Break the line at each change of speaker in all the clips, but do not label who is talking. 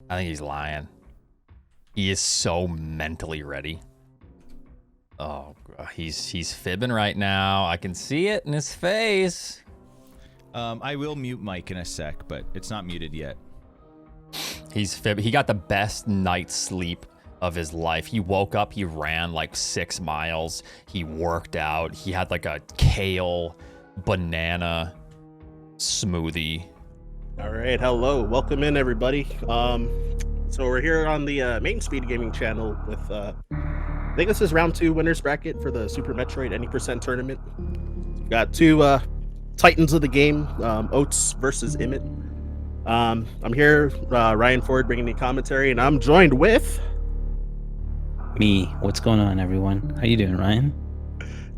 I think he's lying. He is so mentally ready. Oh, he's fibbing right now. I can see it in his face.
I will mute Mike in a sec, but it's not muted yet.
He's fibbing. He got the best night's sleep of his life. He woke up, he ran like 6 miles. He worked out. He had like a kale banana smoothie.
All right, hello, welcome in everybody. So we're here on the main Speed Gaming channel with I think this is round 2 winners bracket for the Super Metroid any percent tournament. We've got two titans of the game, Oats versus Imyt. I'm here, Ryan Ford, bringing the commentary, and I'm joined with
me. What's going on, everyone? How you doing, Ryan?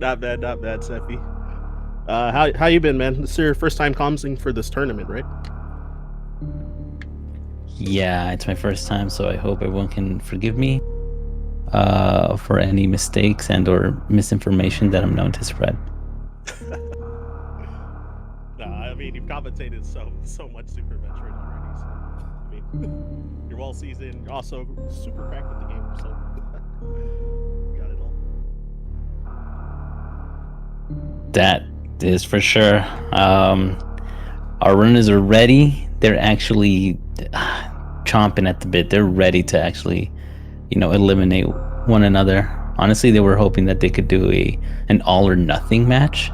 not bad, Seppi. How you been, man? This is your first time commenting for this tournament, right?
Yeah, it's my first time, so I hope everyone can forgive me for any mistakes and or misinformation that I'm known to spread.
No, I mean, you've commentated so much Super Metroid already, so I mean, you're well seasoned. You're also super cracked at the game, so you got it all.
That is for sure. Our runners are ready. They're actually chomping at the bit. They're ready to actually, eliminate one another. Honestly, they were hoping that they could do an all or nothing match.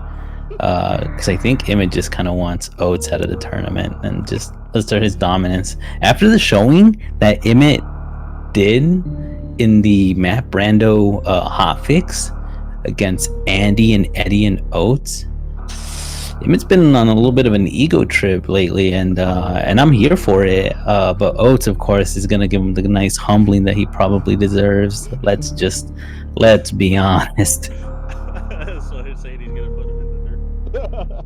Because I think Imyt just kind of wants Oats out of the tournament and just assert his dominance. After the showing that Imyt did in the Matt Brando hotfix against Andy and Eddie and Oats, Imyt's been on a little bit of an ego trip lately, and I'm here for it. But Oats, of course, is gonna give him the nice humbling that he probably deserves. Let's be honest.
So he's saying he's gonna put him in the dirt.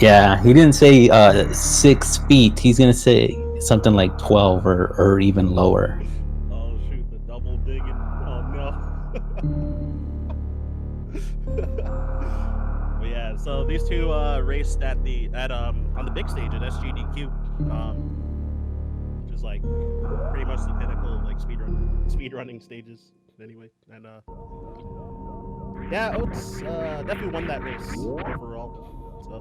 Yeah, he didn't say 6 feet. He's gonna say something like 12 or even lower.
Oh shoot, the double digging. Oh no. But yeah, so these two raced on the big stage at SGDQ, which is like pretty much the pinnacle of like speedrunning stages anyway. And yeah, Oats definitely won that race overall. So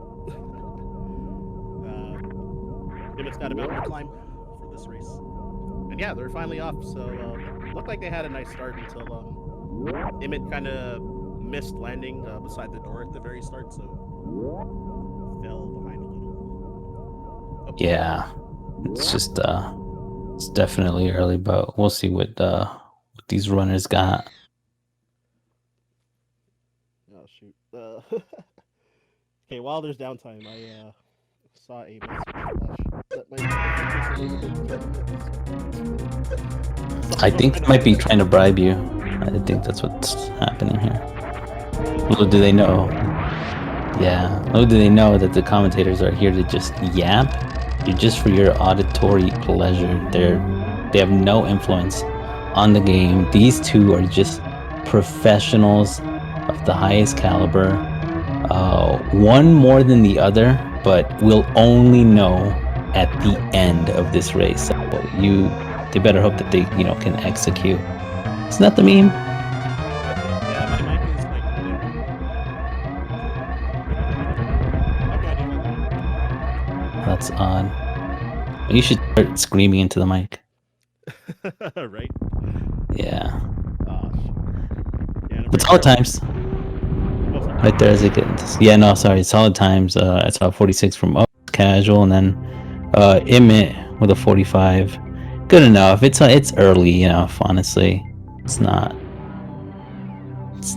Imyt's got a mountain to climb for this race. And yeah, they're finally off. So looked like they had a nice start until Imyt kind of missed landing beside the door at the very start, so fell behind a little.
Yeah, it's just it's definitely early, but we'll see what these runners got.
Oh shoot. Okay, while there's downtime, I saw a message flash.
I think they might be trying to bribe you. I think that's what's happening here. Little do they know. Yeah, little do they know that the commentators are here to just yap. They're just for your auditory pleasure. They have no influence on the game. These two are just professionals of the highest caliber. One more than the other, but we'll only know at the end of this race. They better hope that they, can execute. Isn't that the meme?
Yeah, my mic is like really...
That's odd. You should start screaming into the mic.
Right?
Yeah.
Oh, yeah,
But solid times. Right there as it gets. Yeah, no, sorry. Solid times. I saw 46 from Oats, casual, and then Imyt with a 45. Good enough. It's early enough, honestly. It's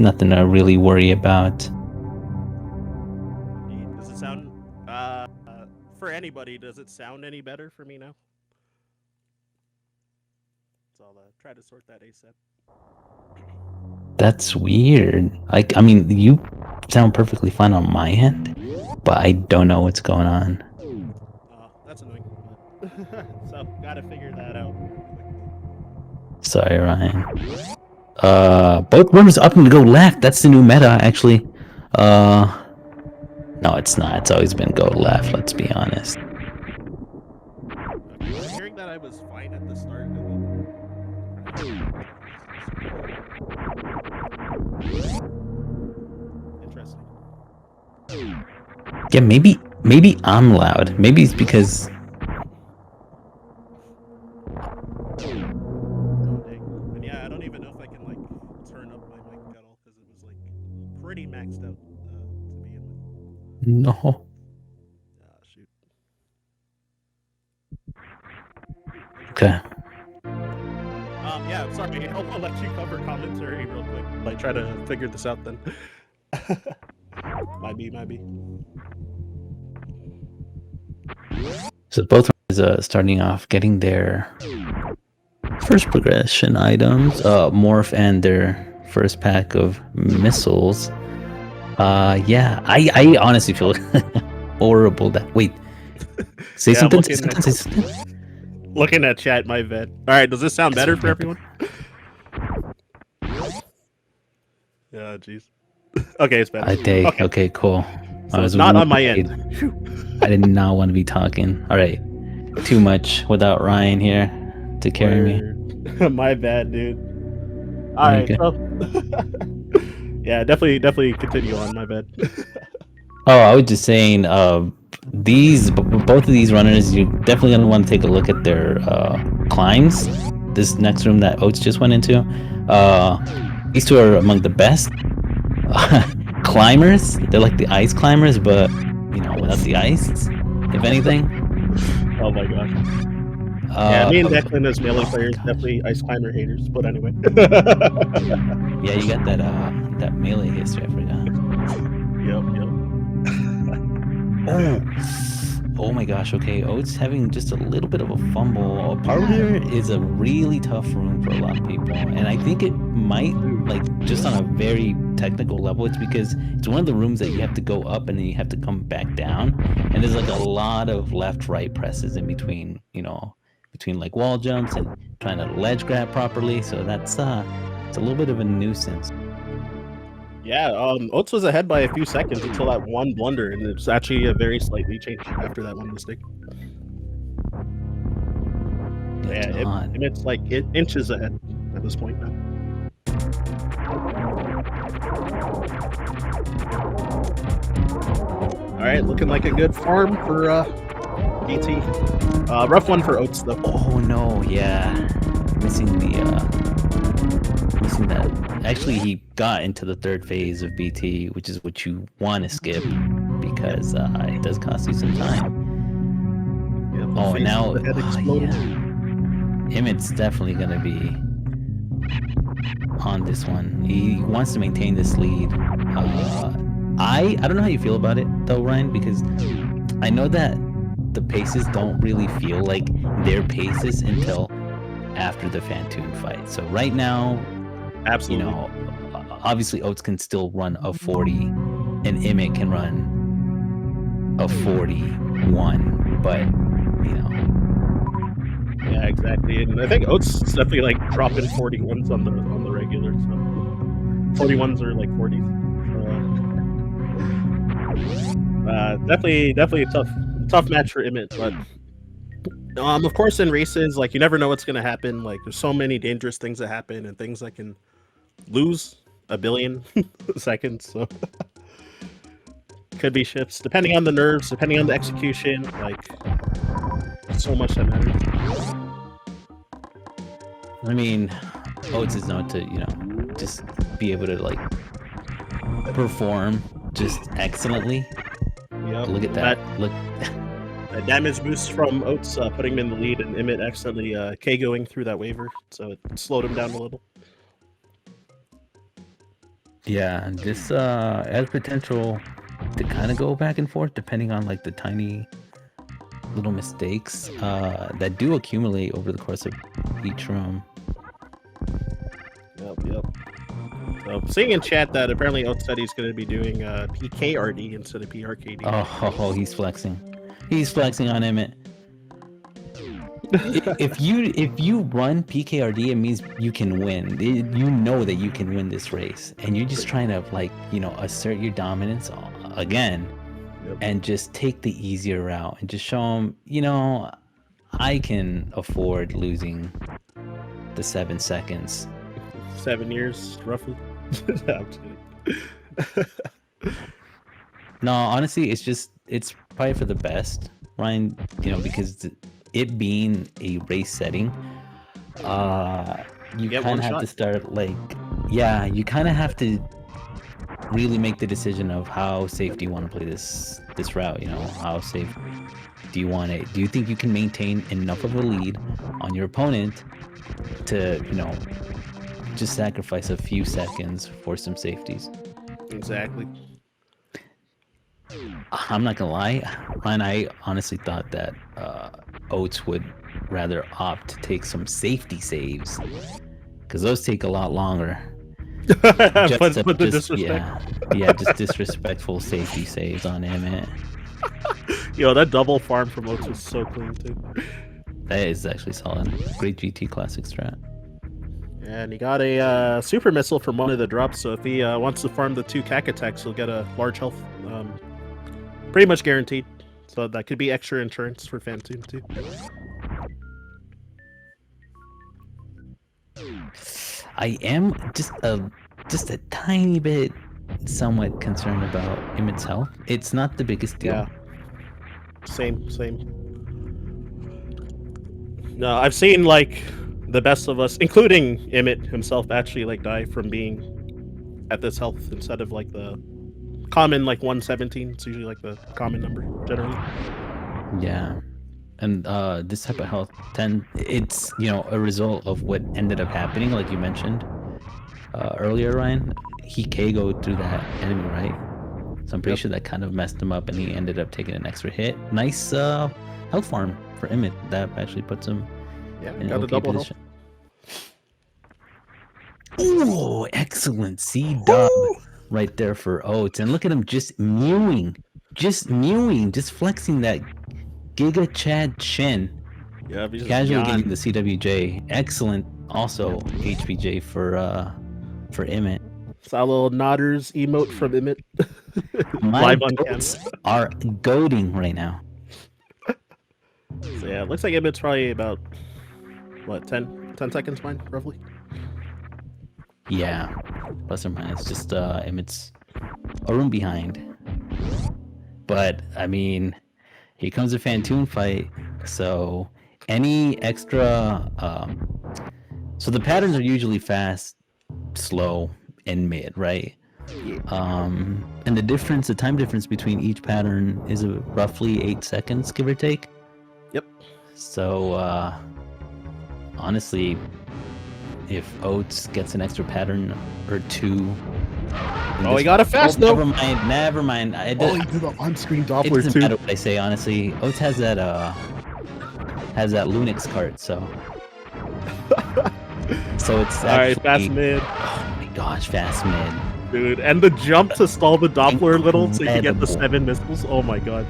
nothing to really worry about.
Does it sound for anybody, does it sound any better for me now? So I'll try to sort that ASAP.
That's weird. I mean, you sound perfectly fine on my end, but I don't know what's going on.
That's annoying. So gotta figure that out.
Sorry, Ryan. Both runners up and go left. That's the new meta, actually. No, it's not. It's always been go left, let's be honest.
Hearing that I was fine at the start. Interesting.
Yeah, maybe I'm loud. Maybe it's because
Oh, dang. And yeah, I don't even know if I can like turn up my mic at all because it was like pretty maxed out to begin with.
no.
Ah, shoot.
Okay.
Yeah, I'm sorry. I'll let you cover commentary real quick. Like, try to figure this out then. might be.
So both is starting off getting their first progression items, morph and their first pack of missiles. Yeah, I honestly feel horrible that say
Yeah,
something, say something.
Looking at chat, my bad. All right, does this sound better for everyone? Yeah, jeez. Okay, it's better.
I take. Okay, cool.
So it's not on my end.
I did not want to be talking. All right, too much without Ryan here to carry me.
My bad, dude. All right, so yeah, definitely continue on. My bad.
Oh, I was just saying, both of these runners, you're definitely gonna want to take a look at their climbs. This next room that Oats just went into, these two are among the best climbers. They're like the ice climbers, but without the ice, if anything.
Oh my gosh. Yeah, me and Declan as melee players definitely ice climber haters. But anyway.
Yeah, you got that melee history. I forgot.
Yep.
Oh my gosh. Okay, Oats having just a little bit of a fumble. Parlor is a really tough room for a lot of people, and I think it might, like, just on a very technical level, it's because it's one of the rooms that you have to go up and then you have to come back down, and there's like a lot of left-right presses in between, between like wall jumps and trying to ledge grab properly. So that's it's a little bit of a nuisance.
Yeah, Oats was ahead by a few seconds until that one blunder, and it's actually a very slightly changed after that one mistake. Yeah, it's like inches ahead at this point now. All right, looking like a good farm for BT. Rough one for Oats though.
Oh no, yeah, missing that. Actually, he got into the third phase of BT, which is what you want to skip because it does cost you some time.
Yeah,
oh, and now
yeah.
Imyt's definitely gonna be on this one. He wants to maintain this lead. I don't know how you feel about it though, Ryan, because I know that the paces don't really feel like their paces until after the Fantoon fight. So right now,
absolutely,
obviously Oats can still run a 40 and Imyt can run a 41, but
yeah, exactly. And I think Oats is definitely like dropping 41s on the regular, so 41s are like 40s. Definitely a tough match for Imyt, but of course in races, like, you never know what's gonna happen. Like, there's so many dangerous things that happen and things that can lose a billion seconds. So could be shifts depending on the nerves, depending on the execution. Like, so much that matters.
I mean, Oats is known to just be able to like perform just excellently.
Yep.
Look at that. Look.
A damage boost from Oats putting him in the lead, and Imyt accidentally KOing through that waiver, so it slowed him down a little.
Yeah, this has potential to kind of go back and forth depending on like the tiny little mistakes that do accumulate over the course of each room.
Yep. So, seeing in chat that apparently Oats said he's going to be doing PKRD instead of PRKD.
Oh, he's flexing. He's flexing on Imyt. if you run PKRD, it means you can win. You know that you can win this race, and you're just trying to assert your dominance again, and just take the easier route and just show them, I can afford losing the 7 seconds.
7 years, roughly. No, I'm just kidding.
No, honestly, it's probably for the best, Ryan. You know, because it being a race setting, you
get
kind
one
of have
shot.
to start like, yeah, you kind of have to really make the decision of how safe do you want to play this route. You know, how safe do you want it? Do you think you can maintain enough of a lead on your opponent to, you know, just sacrifice a few seconds for some safeties?
Exactly.
I'm not gonna lie, Ryan, I honestly thought that Oats would rather opt to take some safety saves, because those take a lot longer.
Put the disrespect.
Yeah, just disrespectful safety saves on Imyt.
Yo, that double farm from Oats was so clean too.
That is actually solid. Great GT classic strat.
And he got a super missile from one of the drops, so if he wants to farm the 2 cack attacks, he'll get a large health. Pretty much guaranteed. So that could be extra insurance for Fantoon too.
I am just a tiny bit somewhat concerned about Imyt's health. It's not the biggest deal.
Yeah. Same. No, I've seen like the best of us, including Imyt himself, actually like die from being at this health instead of like the common like 117. It's usually like the common number generally.
Yeah. And this type of health it's, you know, a result of what ended up happening, like you mentioned earlier, Ryan. He KO'd through that enemy, right? So I'm pretty sure that kind of messed him up, and he ended up taking an extra hit. Nice health farm for Imyt. That actually puts him in
got
an
a
okay
double
position. Oh, excellent C-dub right there for Oats. And look at him just mewing, just flexing that Giga Chad chin.
Yeah, he's
Casually getting the CWJ. Excellent also HBJ for Imyt.
Saw a little Nodders emote from Imyt.
My
Live on
goats are goading right now.
So yeah, it looks like Imyt's probably about, what, 10 seconds behind, roughly?
Yeah, plus or minus. Just Imyt's a room behind. But, I mean, here comes a Fantoon fight. So, any extra... so the patterns are usually fast, slow, and mid, right? And the time difference between each pattern is roughly 8 seconds, give or take.
Yep.
So, honestly, if Oats gets an extra pattern or two...
Oh, he got a fast though.
Never mind.
He did the on-screen
It
Doppler
doesn't
too.
matter what I say, honestly. Oats has that Lunix cart, so... So it's
Alright,
actually...
fast mid.
Oh my gosh, fast mid.
Dude, and the jump to stall the Doppler a little so you can get the
Incredible.
7 missiles. Oh my god.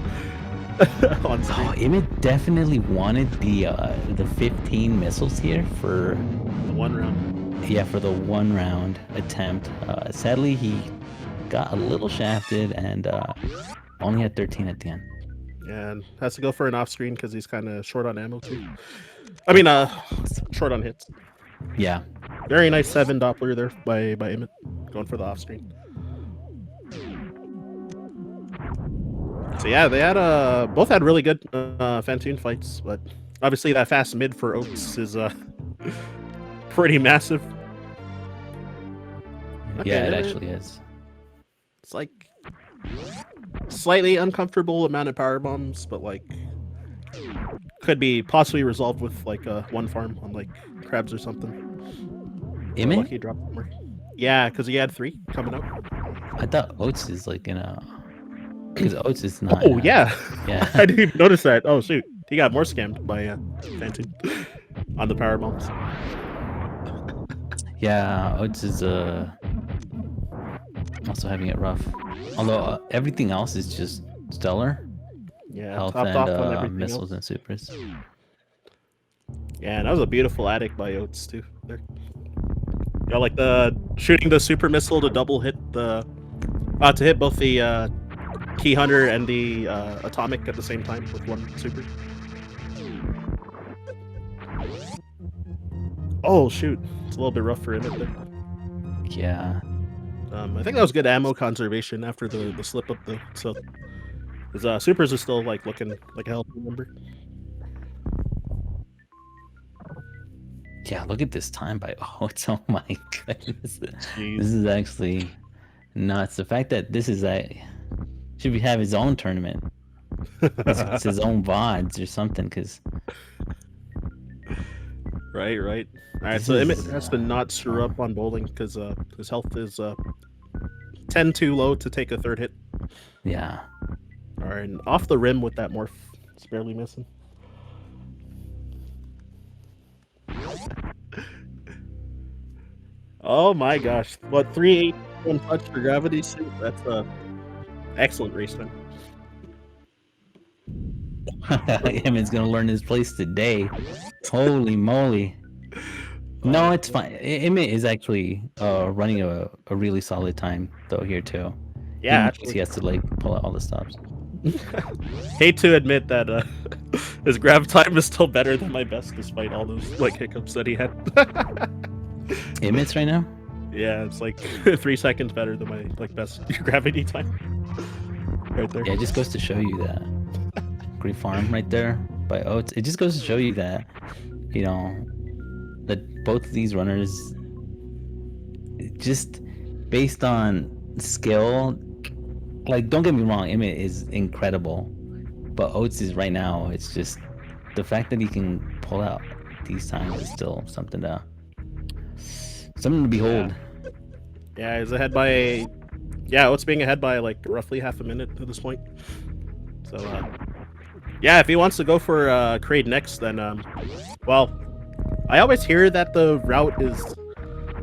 On screen.
Oh, Imyt definitely wanted the 15 missiles here for
The 1 round.
Yeah, for the 1 round attempt. Sadly, he got a little shafted and only had 13 at the end.
And has to go for an off screen because he's kind of short on ammo too. I mean, short on hits.
Yeah.
Very nice 7 Doppler there by Imyt, going for the off screen. So yeah, they had both had really good Fantoon fights, but obviously that fast mid for Oats is pretty massive.
Yeah, it actually is.
It's like slightly uncomfortable amount of power bombs, but like could be possibly resolved with like one farm on like crabs or something.
Imyt?
Lucky drop more. Yeah, because he had 3 coming up.
I thought Oats is like in a... Because Oats is not...
Oh yeah,
Yeah.
I didn't even notice that. Oh shoot, he got more scammed by Fantoon on the power bombs.
Yeah, Oats is also having it rough. Although everything else is just stellar.
Yeah,
Health
topped off on
and
everything
missiles
else.
and supers.
Yeah, and that was a beautiful attic by Oats too. There. Yeah, like the shooting the super missile to double hit the to hit both the key hunter and the atomic at the same time with 1 super. Oh shoot, it's a little bit rough for Imyt there.
Yeah.
I think that was good ammo conservation after the slip up though. So his supers are still like looking like a healthy number.
Yeah, look at this time by Oats. Oh my goodness.
Jeez.
This is actually nuts. The fact that this is should have his own tournament. It's his own VODs or something, because
Right. All right.
This
So
is,
Imyt has to not screw up on bowling because his health is 10 too low to take a third hit.
yeah.
All right, and off the rim with that morph, it's barely missing. Oh my gosh! What 381 touch for gravity suit? That's excellent race time.
Imyt's gonna learn his place today. Holy moly. No, it's fine. Imyt is actually running a really solid time though here too.
Yeah,
Even if he has to like pull out all the stops.
Hate to admit that his grab time is still better than my best, despite all those like hiccups that he had.
Imyt's right now?
Yeah, it's like 3 seconds better than my like best gravity time. Right there.
Yeah, it just goes to show you that. Great farm right there by Oats. It just goes to show you that, you know, that both of these runners, just based on skill, like, don't get me wrong, Imyt is incredible, but Oats is right now, it's just the fact that he can pull out these times is still something to behold.
Yeah, he's ahead by Oats being ahead by like roughly half a minute at this point. So yeah, if he wants to go for Kraid next, then well, I always hear that the route is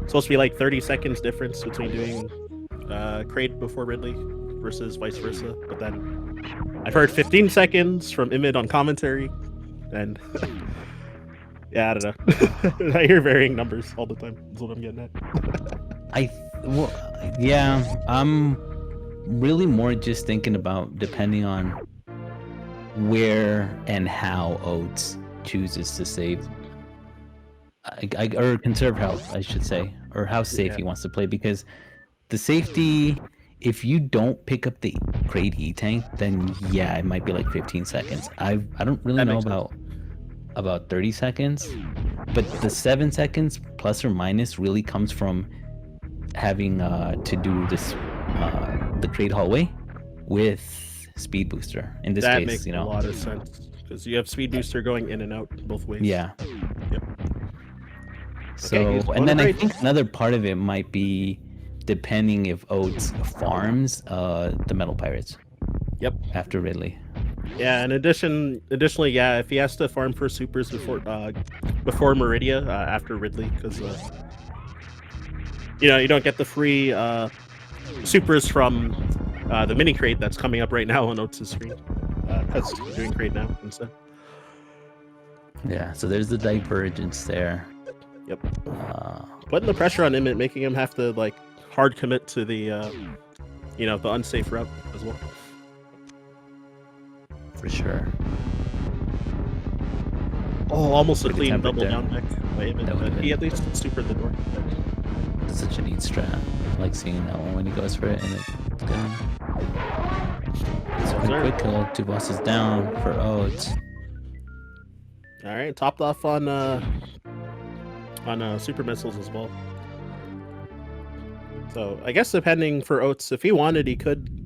supposed to be like 30 seconds difference between doing Kraid before Ridley versus vice versa, but then I've heard 15 seconds from Imyt on commentary, and yeah, I don't know. I hear varying numbers all the time. That's what I'm getting at.
Yeah, I'm really more just thinking about depending on where and how Oats chooses to save or conserve health, I should say, or how safe he wants to play, because the safety, if you don't pick up the Kraid E-Tank, then yeah, it might be like 15 seconds. I don't really know about 30 seconds, but the 7 seconds plus or minus really comes from having to do this the Kraid hallway with speed booster. In this
that
case,
makes
you know,
a lot of sense because you have speed booster going in and out both ways.
yeah.
Yep.
So,
Okay, he's
and then I
going
think another part of it might be depending if Oats farms the Metal Pirates.
Yep.
After Ridley.
Yeah, and additionally, yeah, if he has to farm for supers before Meridia after Ridley, because you know, you don't get the free supers from the mini crate that's coming up right now on Oats' screen. Because doing crate now instead.
Yeah, so there's the divergence there.
Yep. Putting the pressure on Imyt, making him have to like hard commit to the you know, the unsafe route as well.
For sure.
Oh, almost a
Good
clean
attempt right
double
there.
down back by Imyt,
That would've
but he
been-
at least supered the door.
Such a neat strat. I like seeing that one when he goes for it, and it's good. It's a quick kill. 2 bosses down for Oats.
All right, topped off on super missiles as well. So I guess depending for Oats, if he wanted, he could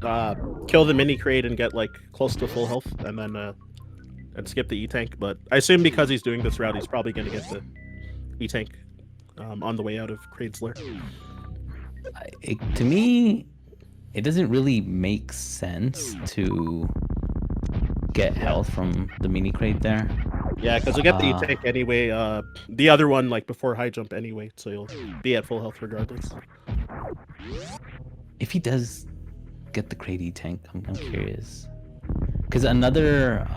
kill the mini crate and get like close to full health, and then and skip the E-Tank. But I assume because he's doing this route, he's probably going to get the E-Tank on the way out of Kraid's lair.
To me, it doesn't really make sense to get health from the mini crate there.
Yeah, because you'll get the E-Tank anyway. The other one, like before high jump anyway, so you'll be at full health regardless.
If he does get the crate E-Tank, I'm curious. Because another,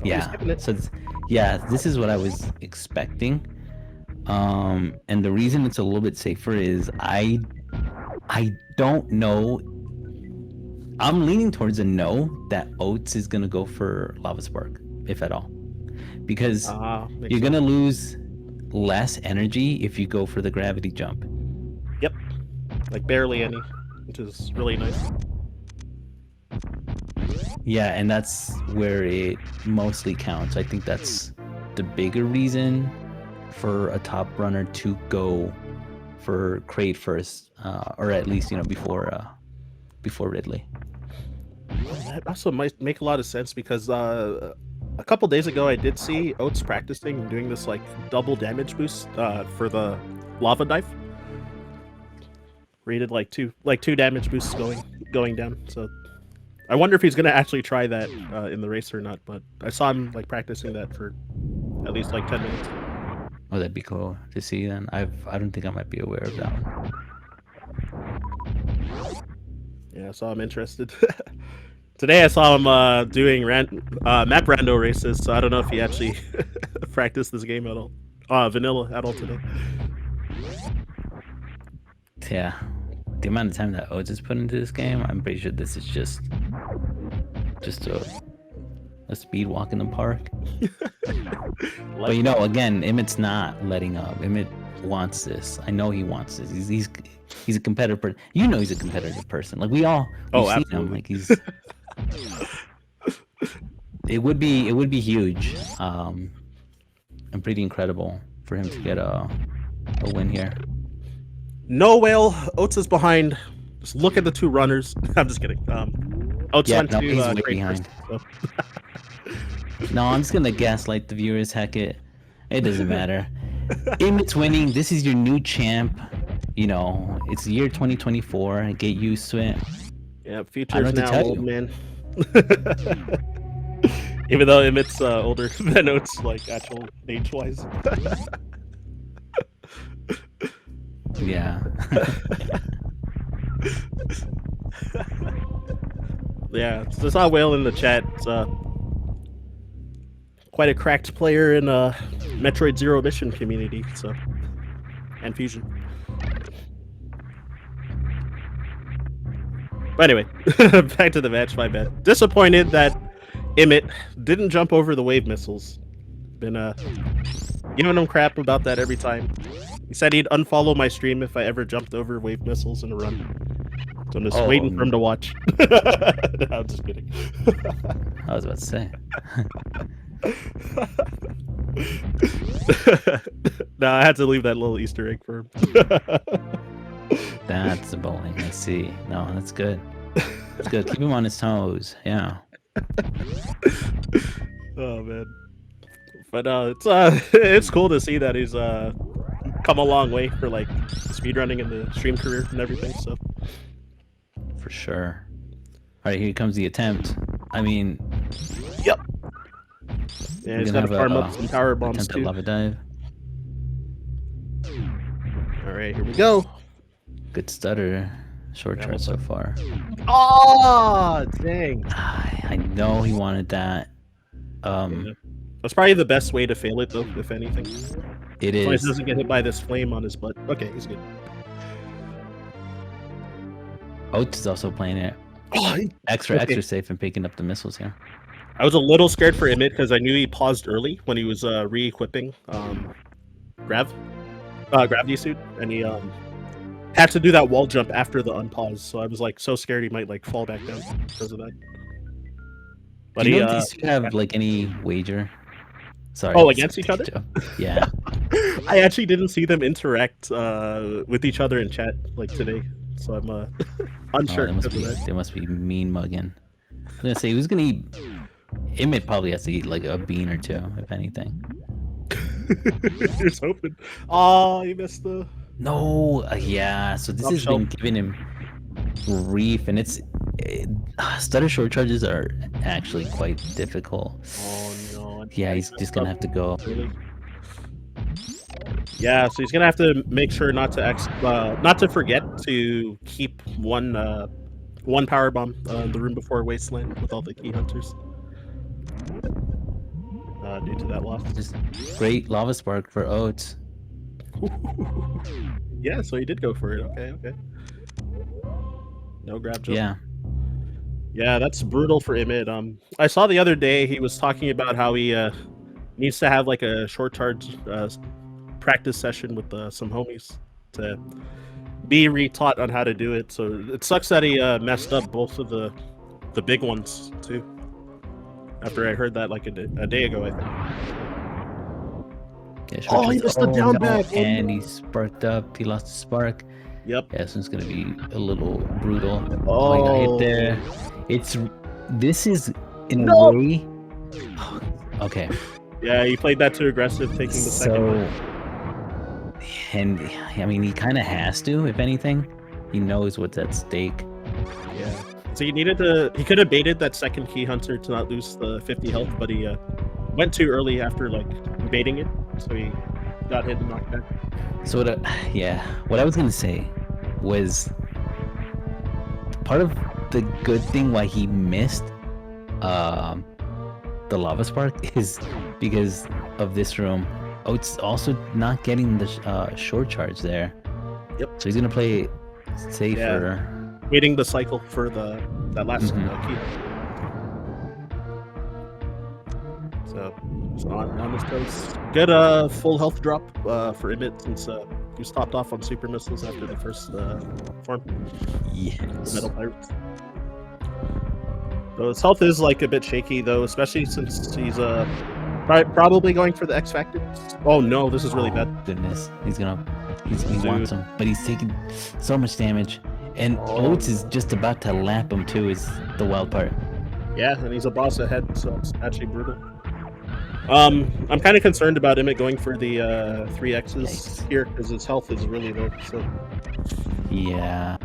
this is what I was expecting. And the reason it's a little bit safer is I don't know. I'm leaning towards a no that Oats is gonna go for Lava Spark, if at all, because you're gonna lose less energy if you go for the gravity jump.
Yep, like barely any, which is really nice.
Yeah, and that's where it mostly counts. I think that's the bigger reason for a top runner to go for crate first, or at least before Ridley.
That also might make a lot of sense because a couple days ago I did see Oats practicing and doing this like double damage boost for the lava dive. Rated like two damage boosts going down. So I wonder if he's gonna actually try that in the race or not. But I saw him like practicing that for at least like 10 minutes.
Oh, that'd be cool to see. Then I don't think I might be aware of that one.
Yeah, so I'm interested. Today I saw him doing map rando races, so I don't know if he actually practiced this game at all. Vanilla at all today.
Yeah, the amount of time that Oats has put into this game, I'm pretty sure this is just a speed walk in the park. But again, Imyt's not letting up. Imyt wants this. I know he wants this. He's a competitive person. He's a competitive person. Like we've seen him. Like he's. It would be huge, and pretty incredible for him to get a win here.
No whale. Oats is behind. Just look at the two runners. I'm just kidding. Oats went to
he's way
crate
behind.
first, so.
No, I'm just gonna gaslight the viewers. Heck it doesn't matter. Imyt's winning. This is your new champ. It's the year 2024. Get used to it.
Yeah, future's now old,
you.
man. Even though Imyt's older than Oats, like actual age-wise.
Yeah.
Yeah, so I saw Whale in the chat. It's, quite a cracked player in Metroid Zero Mission community, so and Fusion. But anyway, back to the match. My bad. Disappointed that Imyt didn't jump over the wave missiles. Been giving him crap about that every time. He said he'd unfollow my stream if I ever jumped over wave missiles in a run. So I'm just waiting for him to watch. No, I'm just kidding.
I was about to say.
No, I had to leave that little Easter egg for him.
That's the bowling. I see. No, that's good. That's good. Keep him on his toes. Yeah.
Oh man. But it's cool to see that he's come a long way for like speedrunning in the stream career and everything. So
for sure. All right, here comes the attempt. I mean,
yep. Yeah, he's got to farm up some power bombs too.
Lava dive.
All right, here we go.
Good stutter. Short chart so far.
Oh, dang.
I know he wanted that.
Yeah. That's probably the best way to fail it, though, if anything.
It is.
He doesn't get hit by this flame on his butt. Okay, he's good.
Oats is also playing it extra safe and picking up the missiles here.
I was a little scared for Imyt because I knew he paused early when he was re-equipping gravity suit, and he had to do that wall jump after the unpause. So I was like so scared he might like fall back down because of that. But
do you know if these two have like any wager? Sorry.
Oh, against each other?
Yeah.
I actually didn't see them interact with each other in chat like today, so I'm unsure.
They must be mean mugging. I was gonna say who's gonna eat. Imyt probably has to eat like a bean or two, if anything.
Just hoping. Oh, he missed the.
No, yeah. So this has been giving him grief, and stutter short charges are actually quite difficult.
Oh no!
Yeah, he's just gonna have to go.
Really? Yeah, so he's gonna have to make sure not to forget to keep one power bomb in the room before Wasteland with all the key hunters. Due to that loss.
Just great lava spark for Oats.
Yeah, so he did go for it. Okay. No grab jump. Yeah, that's brutal for Imyt. I saw the other day he was talking about how he needs to have like a short charge practice session with some homies to be retaught on how to do it. So it sucks that he messed up both of the big ones too. After I heard that like a day ago, I think.
Yeah,
Oh, he missed the down back.
And he sparked up. He lost the spark.
Yep.
Yeah, so it's gonna be a little brutal. He got
Oh,
hit there. This is in
No.
a way. Okay.
yeah, he played that too aggressive, taking the second.
And I mean, he kind of has to. If anything, he knows what's at stake.
Yeah. So he could have baited that second key hunter to not lose the 50 health, but he went too early after like baiting it, so he got hit and knocked back.
So what I was gonna say was part of the good thing why he missed the lava spark is because of this room. Oats also not getting the short charge there.
Yep.
So he's gonna play safer.
Waiting the cycle for that last key. So on this place. Good full health drop for Imyt since he was topped off on super missiles after the first form.
Yes.
The Metal Pirates. So his health is like a bit shaky though, especially since he's probably going for the X Factor. Oh no, this is really bad.
Goodness, he wants him, but he's taking so much damage, and Oats is just about to lap him too. Is the wild part.
Yeah, and he's a boss ahead, so it's actually brutal. I'm kind of concerned about Imyt going for the 3X's here because his health is really low. So
yeah,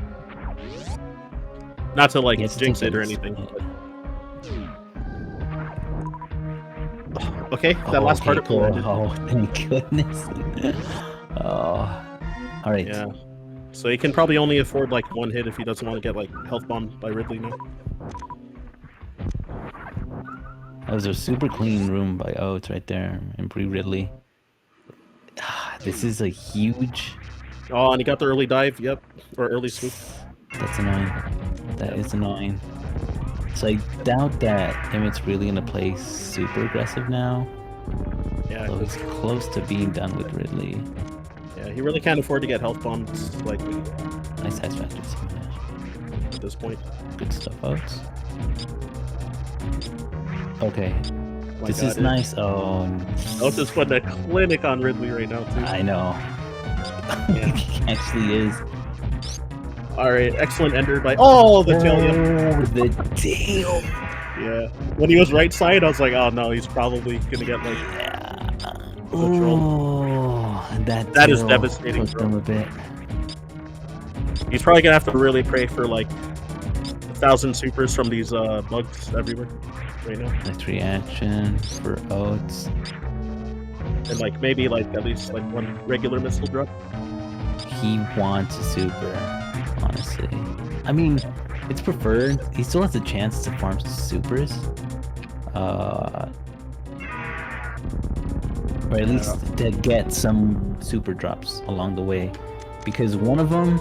not to like
He has to
jinx
take
it or
those-
anything. But... Okay, that last
okay,
particle ended.
Oh, thank goodness. Oh, all right.
Yeah. So he can probably only afford like one hit if he doesn't want to get like health bombed by Ridley now.
That was a super clean room by Oats right there, and Bree Ridley. This is a huge.
Oh, and he got the early dive. Yep, or early swoop.
That's annoying. That is annoying. So I doubt that Imyt's really gonna play super aggressive now.
Yeah,
So he's close to being done with Ridley.
yeah, he really can't afford to get health bombed like
Nice X Factor.
at this point.
Good stuff, Oats. Okay,
My
this
God,
is nice. Oh,
Oats is putting a clinic on Ridley right now too.
I know.
Yeah.
He actually is.
All right, excellent ender by. Oh, the tail. Yep.
Oh, the tail.
Yeah. When he was right side, I was like, oh no, he's probably gonna get like.
Oh,
That is devastating,
pushed him a bit.
He's probably gonna have to really pray for like 1,000 supers from these bugs everywhere right now,
Nice reaction for Oats.
and like maybe like at least like one regular missile drop.
He wants a super, honestly. I mean, it's preferred. He still has a chance to farm supers. Or at least to get some super drops along the way. Because one of them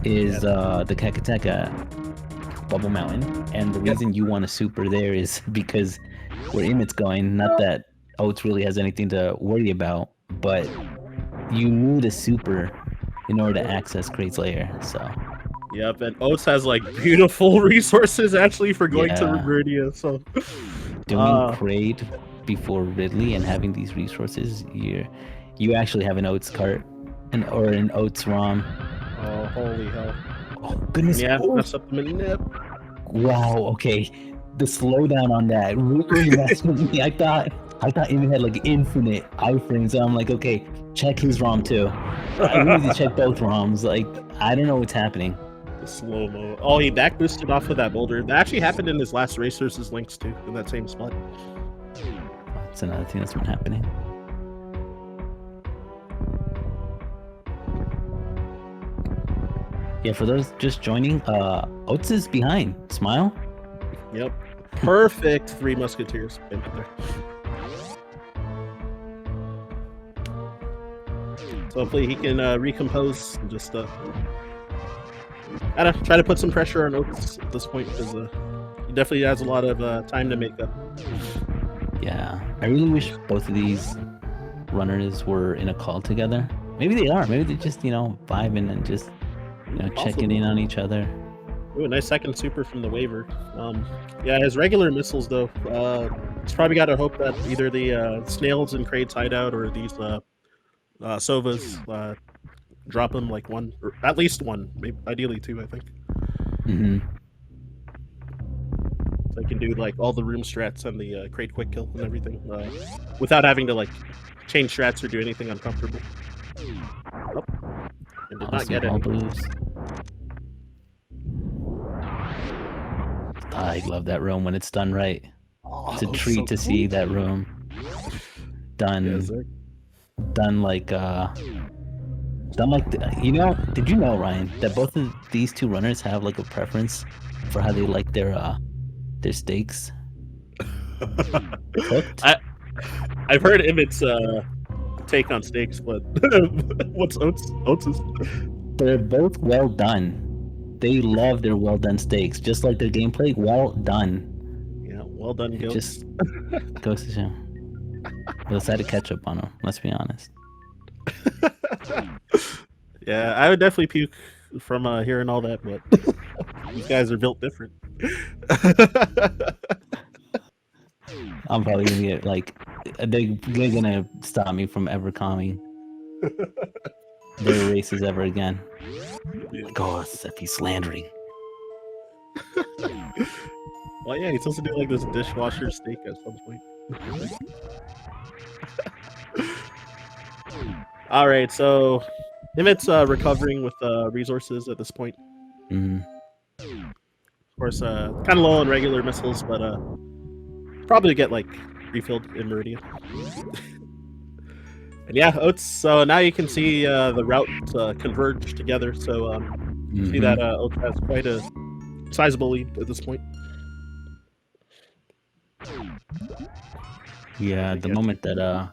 is the Kakateka Bubble Mountain. And the reason you want a super there is because where Imyt's going, not that Oats really has anything to worry about, but you need a super in order to access Crate's lair, so.
Yep, and Oats has like beautiful resources actually for going to
Yeah.
Rubridia, so
Doing Crate before Ridley and having these resources, you actually have an Oats cart or an Oats ROM.
oh holy hell.
Oh goodness!
Yeah,
Oh,
mess up the mini nip.
wow. Okay, the slowdown on that really messed with me. I thought Imyt had like infinite iframes, so I'm like, okay, check his ROM too. I need to check both ROMs. Like, I don't know what's happening.
The slow mo. Oh, he back boosted off of that boulder. That actually happened in his last Racers' links too, in that same spot.
That's another thing that's been happening. Yeah, for those just joining, Oats is behind. Smile.
Yep. Perfect Three Musketeers. Right there. So hopefully he can recompose and just I don't know, try to put some pressure on Oats at this point because he definitely has a lot of time to make up.
Yeah, I really wish both of these runners were in a call together. Maybe they are. Maybe they're just, vibing and just, checking in on each other.
Ooh, a nice second super from the waiver. Yeah, his regular missiles though. He's probably got to hope that either the snails in Kraid's hideout or these Sovas drop him like one, or at least one, maybe ideally two, I think.
Mm-hmm.
So I can do like all the room strats and the Kraid quick kill and everything without having to like change strats or do anything uncomfortable. Oh, and did not get any.
I love that room when it's done right.
Oh,
It's a treat to see that room done.
Yes,
done like did you know, Ryan, that both of these two runners have like a preference for how they like their steaks cooked?
I've heard Imyt's take on steaks, but what's Oats's?
They're both well done. They love their well done steaks, just like their gameplay. Well done.
Yeah, well done,
It
goats.
just goes to show. Let's add a ketchup on them. Let's be honest.
Yeah, I would definitely puke from hearing all that, but these guys are built different.
I'm probably gonna get like they're gonna stop me from ever calming their races ever again. Like, oh, he's slandering.
Well, yeah, he's supposed to do like this dishwasher steak at some point. All right, so Imyt's recovering with resources at this point.
Mm-hmm.
Of course, kind of low on regular missiles, but probably get like refilled in Meridian. And yeah, Oats. So now you can see the routes converge together. So see that Oats has quite a sizable lead at this point.
Yeah, the moment that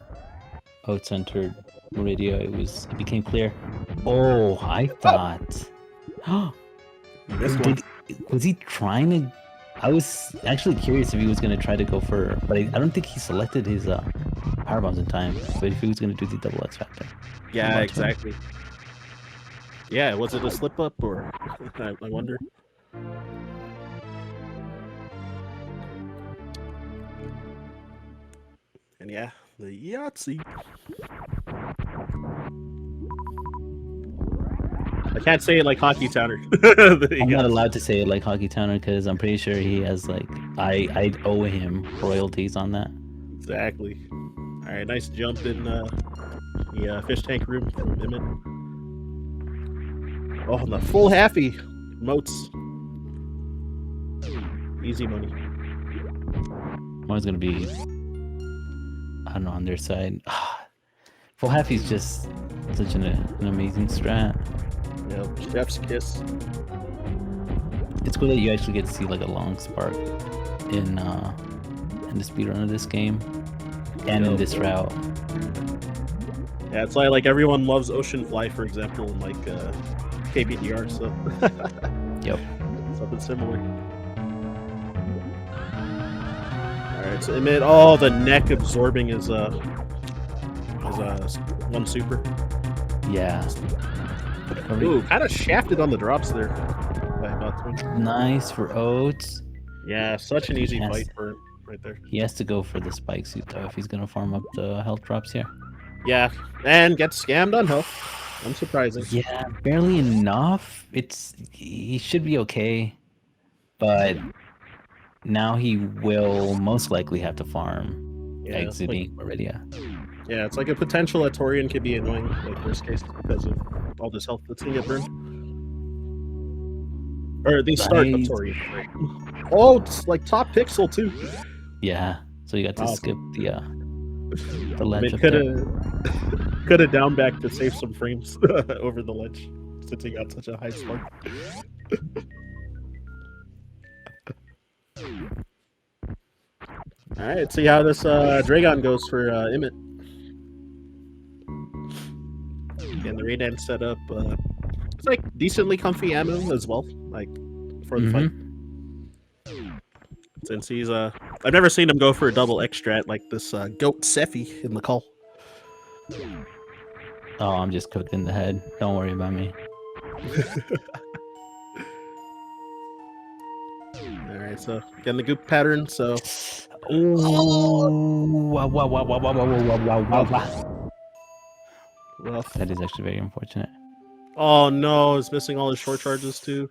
Oats entered radio, it became clear. Oh, I thought. Was he trying to? I was actually curious if he was going to try to go for, but I don't think he selected his power bombs in time. But if he was going to do the double X factor.
Yeah, exactly. Yeah, was it a slip up or I wonder. And yeah, the Yahtzee. I can't say it like Hockey Towner.
I'm not allowed to say it like Hockey Towner because I'm pretty sure he has like I owe him royalties on that.
Exactly. All right, nice jump in the fish tank room from Imyt. Oh, and the full halfy moats. Easy money.
One's gonna be, I don't know, on their side. Full halfy's just such an amazing strat.
Yeah, chef's kiss.
It's cool that you actually get to see like a long spark in the speedrun of this game and in this route.
Yeah, it's like everyone loves Ocean Fly, for example, in like KBDR, so
Yep.
something similar. Alright, so Imyt, oh, the neck absorbing is one super.
Yeah.
Ooh, kind of shafted on the drops there. By about 20.
Nice for Oats.
Yeah, such an easy
Yes.
fight for him right there.
He has to go for the spike suit though if he's gonna farm up the health drops here.
Yeah, and gets scammed on health. Unsurprising.
Yeah, barely enough. He should be okay, but now he will most likely have to farm
Yeah,
exiting Meridia.
Yeah, it's like a potential that Torian could be annoying, like worst case, because of all this health that's gonna get burned. Or the start of
Nice.
Torian. Right? Oh, it's like top pixel too.
Yeah, so you got to
Awesome.
skip the
I
ledge
mean,
up there.
could have down back to save some frames over the ledge, since he got such a high spark. All right, see how this Dragon goes for Imyt. And the Raiden setup, it's like decently comfy ammo as well, like for the fight. Since he's I've never seen him go for a double extrat like this goat Sephi in the call.
Oh, I'm just cooked in the head. Don't worry about me.
All right, so getting the goop pattern. So
Ooh, wow, wow, wow, wow, wow, wow, wow, wow, wow, wow.
rough.
That is actually very unfortunate.
Oh no, he's missing all his short charges too.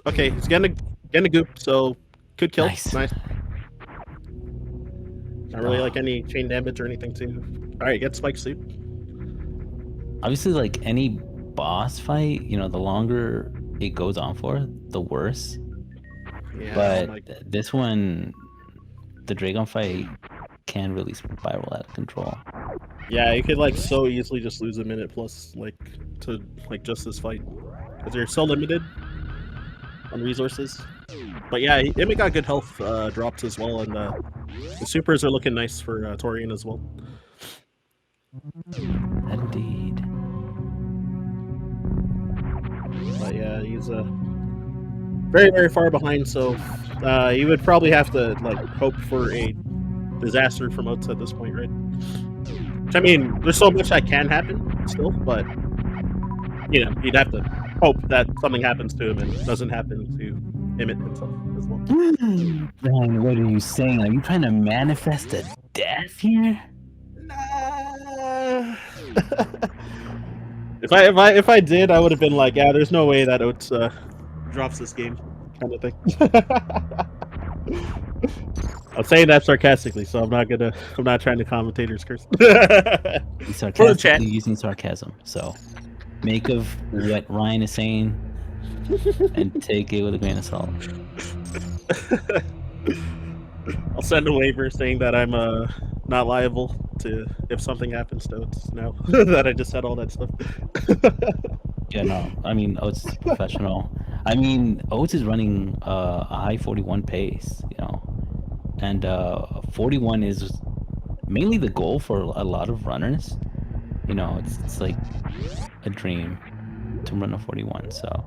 Okay, he's getting a goop, so good kill.
Nice.
Nice. Not really like any chain damage or anything too. All right, get spike suit.
Obviously, like any boss fight, you know, the longer it goes on for, the worse.
Yeah,
But
like,
this one, the Dragon fight can really spiral out of control.
yeah, you could like so easily just lose a minute plus like to like just this fight because you're so limited on resources. But yeah, Imyt got good health drops as well, and the supers are looking nice for Torian as well.
Indeed.
But yeah, he's very, very far behind, so you would probably have to like hope for a disaster from Oats at this point, right? Which, I mean, there's so much that can happen still, but you know, you'd have to hope that something happens to him and doesn't happen to Imyt himself as well.
Man, what are you saying? Are you trying to manifest a death here?
Nah. If I did, I would have been like, yeah, there's no way that Oats drops this game, kind of thing. I'm saying that sarcastically, so I'm not trying to commentator's curse.
He's
For the chat.
sarcastically using sarcasm. So make of what Ryan is saying and take it with a grain of salt.
I'll send a waiver saying that I'm not liable to if something happens to Oats now that I just said all that stuff.
Yeah, no. I mean, Oats is professional. I mean, Oats is running a high 41 pace, you know, and 41 is mainly the goal for a lot of runners. You know, it's like a dream to run a 41. So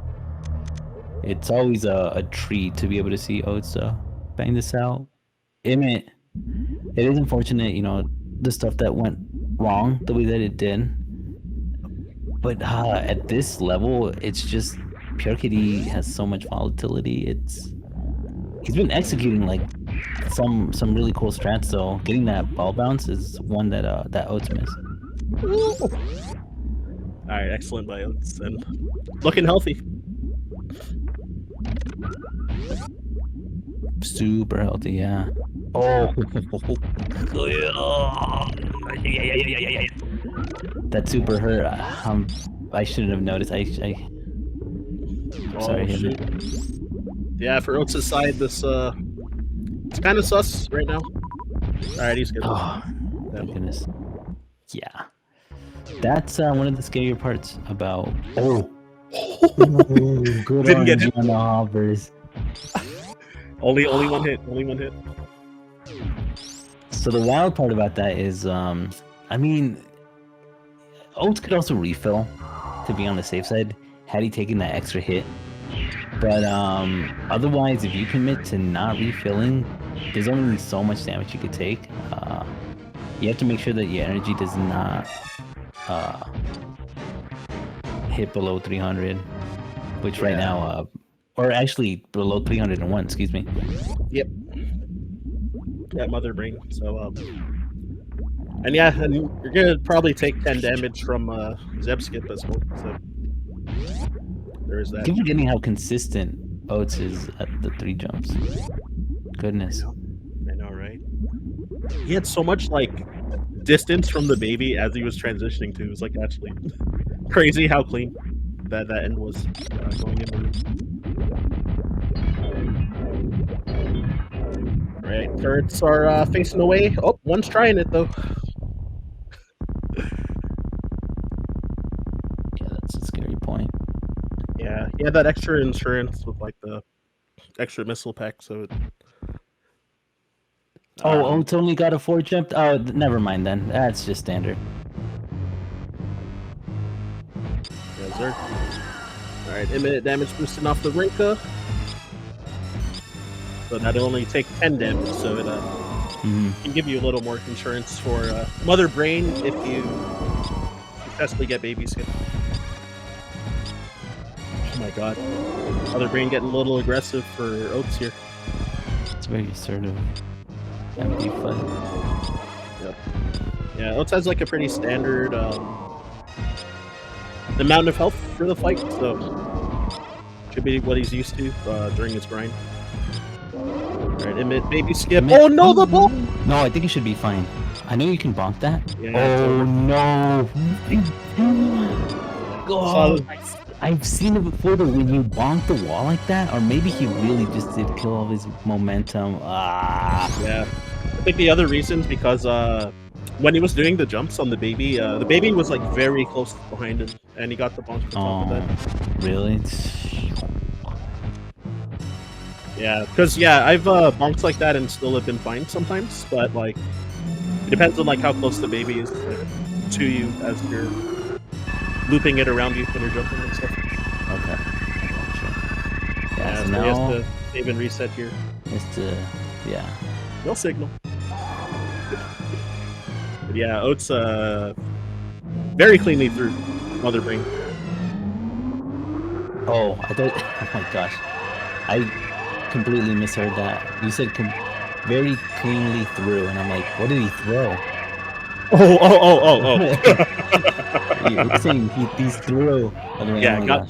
it's always a treat to be able to see Oats bang this out. Imyt, it is unfortunate, you know, the stuff that went wrong the way that it did. But at this level, it's just Pure Kitty has so much volatility. He's been executing like some really cool strats though. Getting that ball bounce is one that Oats missed.
All right, excellent by Oats and looking healthy.
Super healthy, yeah. Oh, that super hurt. I shouldn't have noticed. Sorry.
Shoot. Yeah, for Oats' side, this it's kind of sus right now. All right, he's good.
Oh, thank goodness. Yeah, that's one of the scarier parts about. Oh, good
Didn't get
RNG on the hoppers.
Only one hit. Only one hit.
So the wild part about that is, I mean, Oats could also refill to be on the safe side had he taken that extra hit. But otherwise, if you commit to not refilling, there's only so much damage you could take. You have to make sure that your energy does not hit below 300, which right now, or actually below 301, excuse me.
Yep. Yeah, mother brain. So and yeah, and you're gonna probably take 10 damage from Zeb skip as well. So there is that.
Keep forgetting how consistent Oats is at the 3 jumps. Goodness.
I know, right? He had so much like distance from the baby as he was transitioning to. It was like actually crazy how clean that end was going in. Right, turrets are facing away. Oh, one's trying it though.
Yeah, that's a scary point.
Yeah, he had that extra insurance with like the extra missile pack, so it...
Oats only got a 4 jump? Oh, never mind then. That's just standard.
Yes, sir. Alright, Imyt damage boosting off the Rinka. So that'll only take 10 damage, so it can give you a little more insurance for Mother Brain if you successfully get baby skip. Oh my god. Other brain getting a little aggressive for Oats here.
It's very assertive. MD fight.
Yep. Yeah, Oats has like a pretty standard amount of health for the fight, so should be what he's used to during his grind. Alright, Imyt, baby skip.
Imyt.
Oh no, the ball!
No, I think it should be fine. I know you can bonk that.
Yeah,
oh no!
So-
I've seen it before, but when you bonk the wall like that, or maybe he really just did kill all his momentum.
Yeah. I think the other reason's because when he was doing the jumps on the baby was like very close behind him, and he got the bonk on top of that.
Really?
Yeah, because I've bonked like that and still have been fine sometimes, but like it depends on like how close the baby is like, to you as you're looping it around you when you're jumping and stuff.
Okay. Gotcha. Yeah, so
So
now
he has to save and reset here.
yeah.
No signal. But yeah, Oats very cleanly through Mother Brain.
Oh, I thought. Oh my gosh, I completely misheard that. You said very cleanly through, and I'm like, what did he throw?
Oh.
You're saying he's through.
Yeah, got.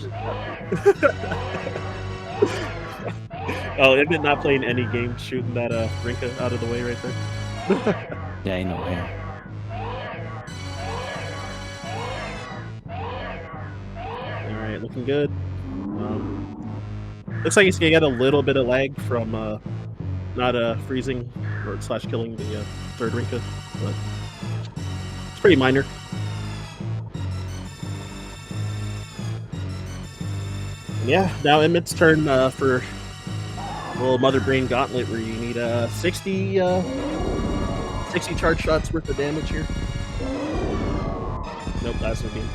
Oh, Imyt not playing any games, shooting that Rinka out of the way right there.
Yeah, I know. Yeah.
All right, looking good. Looks like he's gonna get a little bit of lag from not freezing or / killing the third Rinka, but it's pretty minor. Yeah, now Imyt's turn for a little Mother Brain Gauntlet where you need 60 charge shots worth of damage here. Nope, that's no game.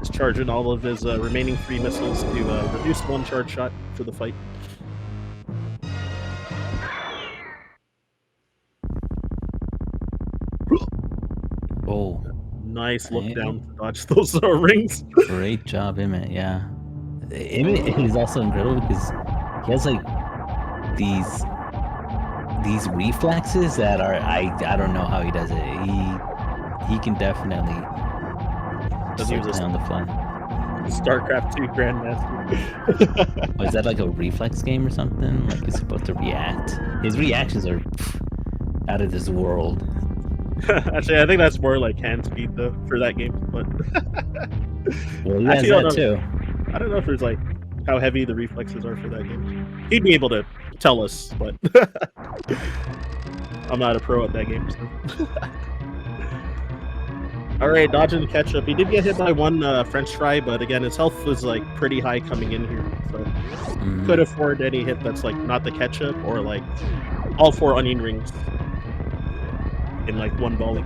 Just charging all of his remaining 3 missiles to reduce 1 charge shot for the fight.
Oh,
Nice look down to dodge those rings.
great job, Imyt. Yeah, Imyt is also incredible because he has like these reflexes that are I don't know how he does it. He can definitely
Doesn't use
play on the fly.
StarCraft 2 Grandmaster.
Oh, is that like a reflex game or something? Like he's supposed to react? His reactions are out of this world.
Actually, I think that's more like hand speed though for that game. But
Well, he has
Actually, I
that
don't
too.
I don't know if there's like how heavy the reflexes are for that game. He'd be able to tell us, but I'm not a pro at that game. So. All right, dodging the catch up. He did get hit by 1 French fry, but again, his health was like pretty high coming in here, so could afford any hit that's like not the ketchup or like all 4 onion rings in like 1 volley.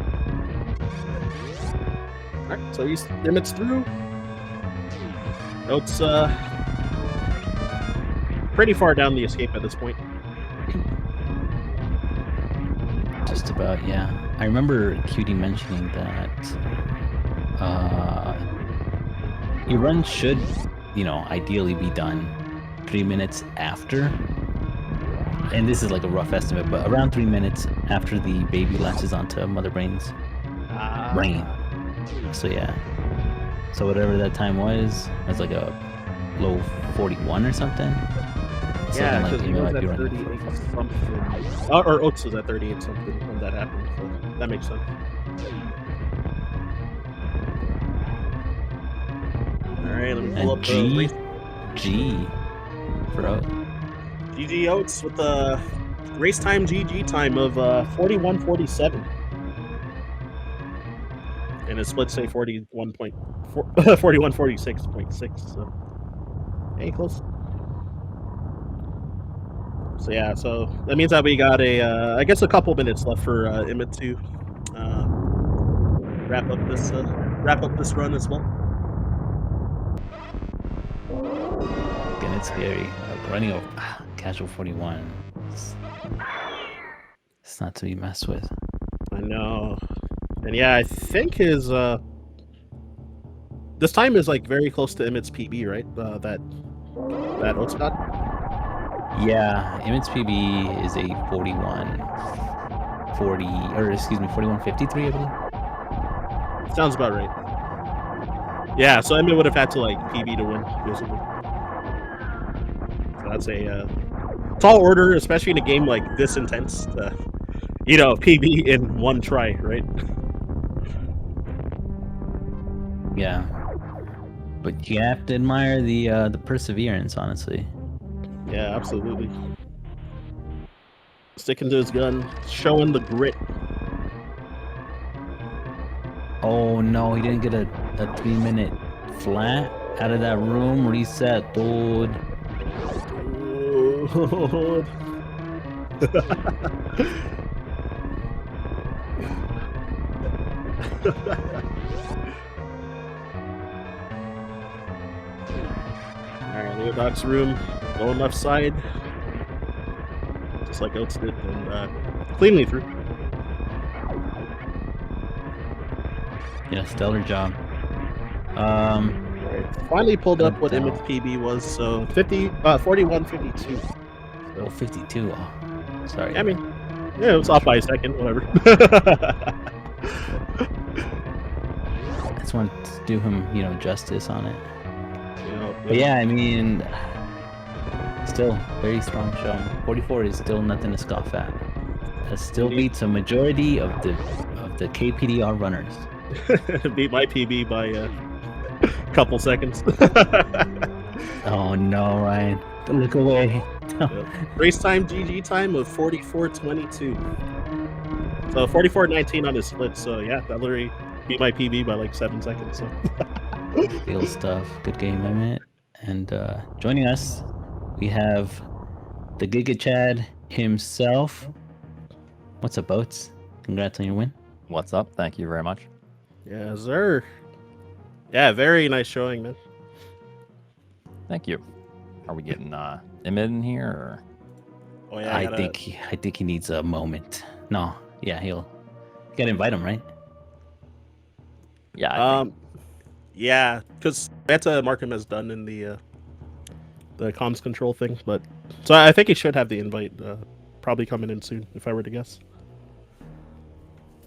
Alright, so he's Imyt's through. Oats pretty far down the escape at this point.
Just about, yeah. I remember Cutie mentioning that your run should, ideally be done 3 minutes after. And this is like a rough estimate, but around 3 minutes after the baby latches onto Mother Brain's brain. So yeah. So whatever that time was like a low 41 or something. So
Yeah,
then,
because he
you
was
might
at
be running
38
45.
something. Or Oats was at 38 something when that happened, so that makes sense. Alright, let me pull up
And
the
G for Oats.
GG Oats with the race time GG time of 41:47. And his split say 41:46.6, so hey, close. So yeah, so that means that we got I guess a couple minutes left for Imyt to wrap up this run as well.
Again, it's scary. Running a casual 41. It's not to be messed with.
I know. And yeah, I think his this time is like very close to Imyt's PB, right? That Oats got.
Yeah, Imyt's PB is a 41:53, I believe.
Sounds about right. Yeah, so Imyt would have had to like PB to win, basically. So that's a tall order, especially in a game like this intense. To, PB in one try, right?
Yeah, but you have to admire the perseverance, honestly.
Yeah, absolutely. Sticking to his gun, showing the grit.
Oh no, he didn't get a 3-minute flat out of that room. Reset, dude.
Oh. Alright, Leo Doc's room, going left side. Just like Oats did, and cleanly through.
Yeah, stellar job.
Finally pulled up
Good
what
down.
Imyt's PB was, so 41:52.
Oh, 52. Oh, sorry.
I mean, yeah, it was off by a second, whatever.
I just want to do him, justice on it.
Yeah,
But yeah, I mean, still very strong showing. 44 is still nothing to scoff at. That still beats a majority of the KPDR runners.
Beat my PB by a couple seconds.
Oh no, Ryan! Look away.
Race time, GG time of 44:22. So 44:19 on his split. So yeah, that literally beat my PB by like 7 seconds. So.
Real stuff. Good game, Imyt. And joining us, we have the Giga Chad himself. What's up, Oats? Congrats on your win.
What's up? Thank you very much.
Yeah, sir. Yeah, very nice showing, man.
Thank you. Are we getting Imyt in here? Or?
Oh yeah,
I think he needs a moment. No, yeah, you gotta invite him, right?
Yeah. I think.
Yeah, because we had to mark him as done in the comms control thing, but so I think he should have the invite probably coming in soon, if I were to guess.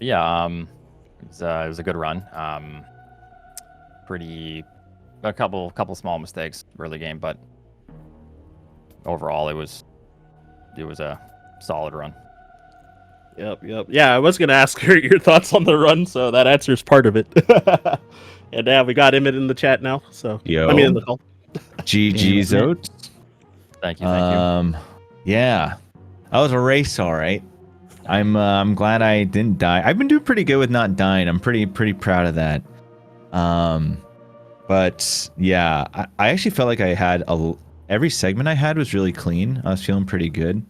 Yeah. It was a good run. A couple small mistakes early game, but overall it was a solid run.
Yep. Yeah, I was gonna ask your thoughts on the run, so that answers part of it. And yeah, we got Imyt in the chat now. So
Yo.
I mean in the call.
GG's Oats.
Thank you.
Yeah, that was a race, all right. I'm glad I didn't die. I've been doing pretty good with not dying. I'm pretty proud of that. But yeah, I actually felt like I had every segment I had was really clean. I was feeling pretty good.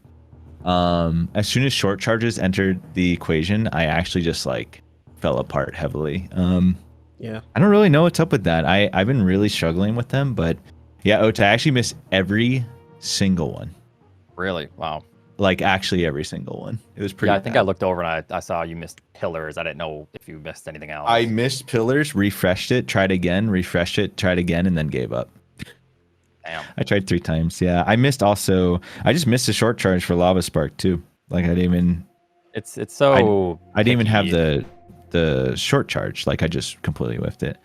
As soon as short charges entered the equation, I actually just like fell apart heavily.
Yeah.
I don't really know what's up with that. I've been really struggling with them, but yeah, Oats, I actually missed every single one.
Really? Wow.
Like actually every single one. It was pretty
Yeah, I think
bad.
I looked over and I saw you missed pillars. I didn't know if you missed anything else.
I missed pillars, refreshed it, tried again, refreshed it, tried again, and then gave up.
Damn.
I tried 3 times. Yeah, I just missed a short charge for Lava Spark too. Like I didn't even.
It's so.
I didn't even have
picky.
the short charge. Like I just completely whiffed it.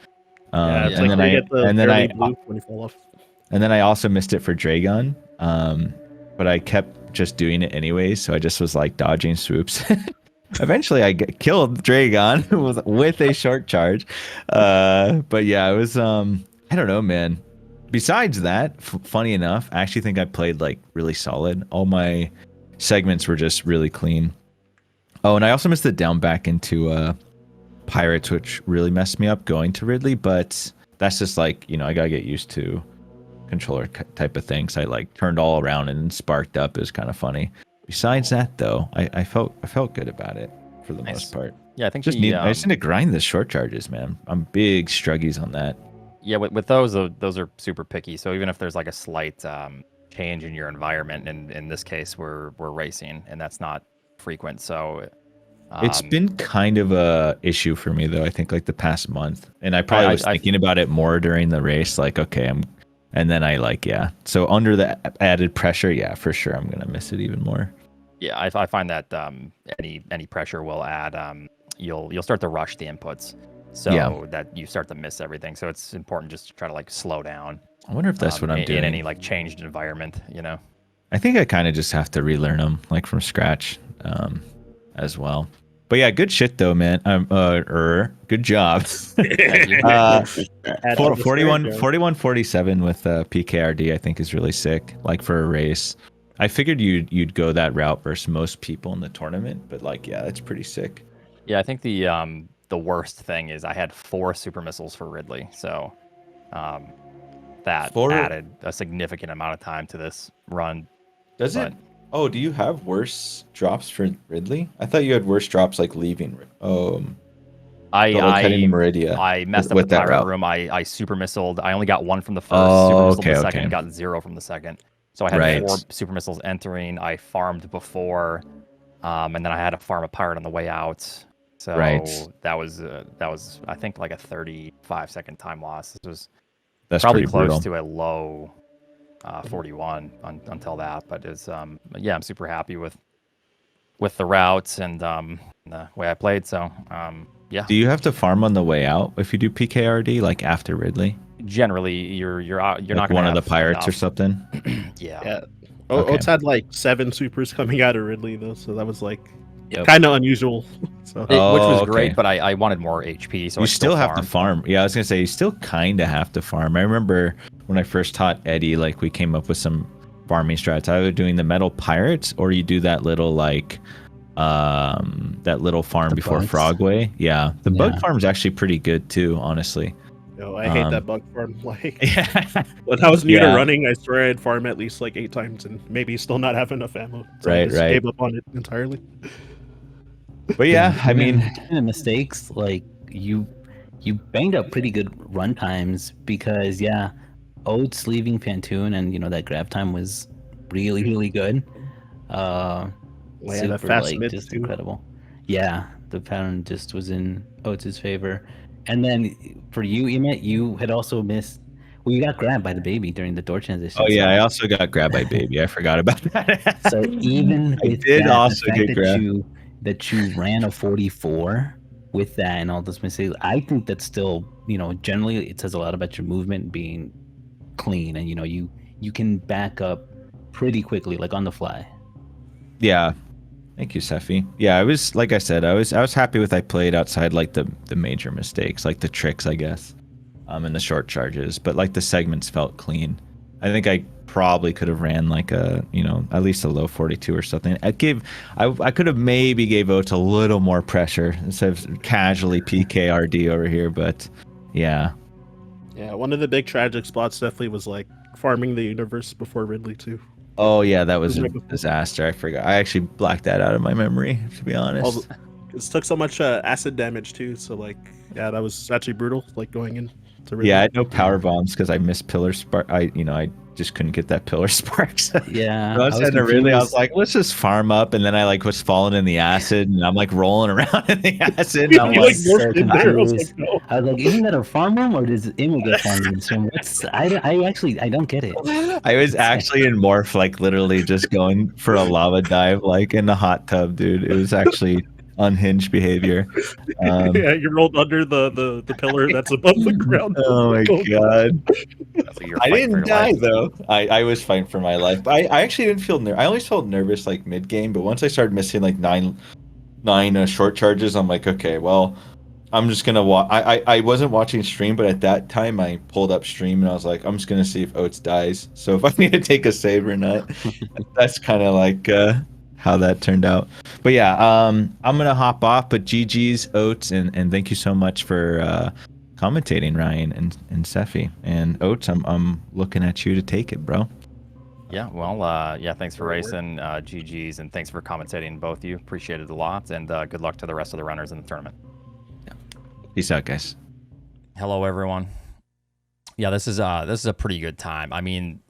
Yeah, it's
and
like
then
you get the
and then
barely
I
blue when you fall off.
and then I also missed it for Dragon. But I kept just doing it anyways, so I just was like dodging swoops. Eventually, I killed Dragon with a short charge. But yeah, it was I don't know, man. Besides that, funny enough, I actually think I played like really solid. All my segments were just really clean. Oh, and I also missed the down back into Pirates, which really messed me up going to Ridley. But that's just like, I gotta get used to controller type of things. I like turned all around and sparked up. It was kind of funny. Besides that, though, I felt good about it for the most part.
Yeah, I think
I just need to grind the short charges, man. I'm big struggies on that.
Yeah, with those are super picky. So even if there's like a slight change in your environment, and in this case we're racing, and that's not frequent. So
It's been kind of a issue for me though. I think like the past month, and I probably was thinking about it more during the race. Like, okay, and then I like, yeah. So under the added pressure, yeah, for sure, I'm gonna miss it even more.
Yeah, I find that any pressure will add. You'll start to rush the inputs, so that you start to miss everything. So it's important just to try to like slow down.
I wonder if that's what I'm doing
in any like changed environment. You know.
I think I kind of just have to relearn them like from scratch, as well. But yeah, good shit though, man. Good job. 41-47 with PKRD, I think is really sick. Like for a race, I figured you'd go that route versus most people in the tournament, but like, yeah, that's pretty sick.
Yeah, I think the worst thing is I had 4 super missiles for Ridley, so that added a significant amount of time to this run.
Does it? Oh, do you have worse drops for Ridley? I thought you had worse drops like leaving.
I
Meridia
messed up the pirate room. I super missiled. I only got 1 from the first. Super missiled the second. Got 0 from the second. So I had 4 super missiles entering. I farmed before, and then I had to farm a pirate on the way out. So that was I think like a 35-second time loss. That's probably close to a low 41 until that, but it's yeah, I'm super happy with the routes and the way I played. So yeah.
Do you have to farm on the way out if you do PKRD like after Ridley?
Generally, you're not
like
gonna
one
have
of the pirates
enough.
or something.
Yeah. Oats had like 7 supers coming out of Ridley though, so that was like kind of unusual. So.
Which was great, but I wanted more HP, so
you
I
still have to farm. Yeah, I was gonna say you still kind of have to farm. I remember when I first taught Eddie, like we came up with some farming strats. Either doing the metal pirates or you do that little like that little farm before bugs. Frogway. Yeah, the bug farm is actually pretty good too, honestly.
No, I hate that bug farm. Like, when I was new to running, I swear I'd farm at least like 8 times and maybe still not have enough ammo. So I just gave up on it entirely.
But yeah, I mean,
the mistakes, like you banged up pretty good run times because Oats leaving Pantoon and that grab time was really, really good. Super,
fast mid
just
too.
Incredible. Yeah, the pattern just was in Oats' favor. And then for you, Imyt, you had also missed. Well, you got grabbed by the baby during the door transition.
Oh yeah, I also got grabbed by baby. I forgot about that.
So even with that you ran a 44 with that and all those mistakes, I think that's still, generally it says a lot about your movement being clean and you can back up pretty quickly, like on the fly.
Yeah. Thank you, Sephi. Yeah, I was like I said, I was happy with I played outside like the major mistakes, like the tricks, I guess, and the short charges, but like the segments felt clean. I think I probably could have ran like a, at least a low 42 or something. I could have maybe gave Oats a little more pressure instead of casually PKRD over here, but yeah.
Yeah, one of the big tragic spots definitely was like farming the universe before Ridley too.
Oh yeah, that was a disaster. I forgot. I actually blacked that out of my memory, to be honest.
It took so much acid damage too, so like, yeah, that was actually brutal. Like going in.
Yeah, I had no power bombs because I missed pillar spark. I just couldn't get that pillar sparks.
Yeah,
I was like, let's just farm up, and then I like was falling in the acid, and I'm like rolling around in the acid. And I'm like,
so confused. I was like, isn't that a farm room, or does Imyt get farm room? So I don't get it.
I was actually in morph, like literally just going for a lava dive, like in the hot tub, dude. It was actually unhinged behavior.
Yeah, you rolled under the pillar that's above the ground.
Oh my god! I didn't die though. I was fighting for my life. I actually didn't feel I always felt nervous like mid game, but once I started missing like nine short charges, I'm like, okay, well, I'm just gonna watch. I wasn't watching stream, but at that time I pulled up stream and I was like, I'm just gonna see if Oats dies. So if I need to take a save or not, that's kind of like how that turned out. But yeah, I'm gonna hop off, but GG's Oats, and thank you so much for commentating, Ryan and Sephi. And Oats, I'm looking at you to take it, bro.
Yeah, well, yeah, thanks for racing, GG's, and thanks for commentating, both of you. Appreciate it a lot, and good luck to the rest of the runners in the tournament.
Yeah. Peace out, guys.
Hello, everyone. Yeah, this is a pretty good time. I mean,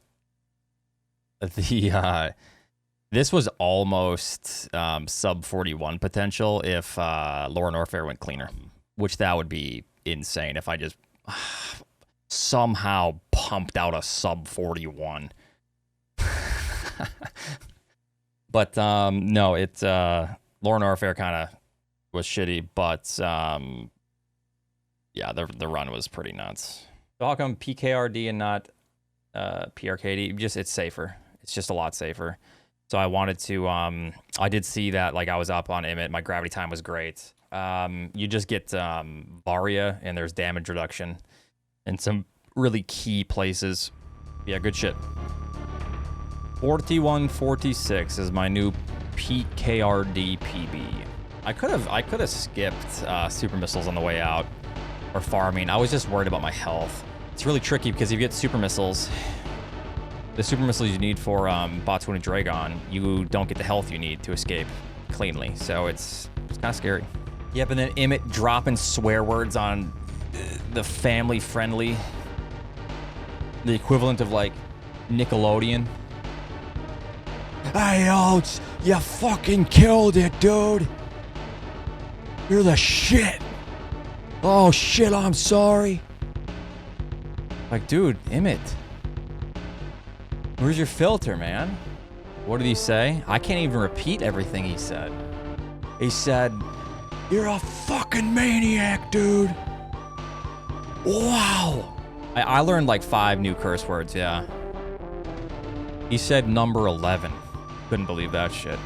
This was almost sub 41 potential if Lauren Orfair went cleaner, which that would be insane if I just somehow pumped out a sub 41. But no, it Lauren Orfair kind of was shitty, but yeah, the run was pretty nuts. So how come PKRD and not PRKD? Just it's safer. It's just a lot safer. So I wanted to, I did see that, like, I was up on Imyt. My gravity time was great. You just get Varia, and there's damage reduction in some really key places. Yeah, good shit. 4146 is my new PKRD PB. I could have skipped super missiles on the way out, or farming. I was just worried about my health. It's really tricky because if you get super missiles, the super missiles you need for Botswana and Dragon, you don't get the health you need to escape cleanly. So it's kind of scary. Yep, and then Imyt dropping swear words on the family-friendly, the equivalent of like Nickelodeon. Hey, Oats, you fucking killed it, dude. You're the shit. Oh shit, I'm sorry. Like, dude, Imyt. Where's your filter, man? What did he say? I can't even repeat everything he said. He said, "You're a fucking maniac, dude." Wow. I learned like 5 new curse words, yeah. He said number 11. Couldn't believe that shit.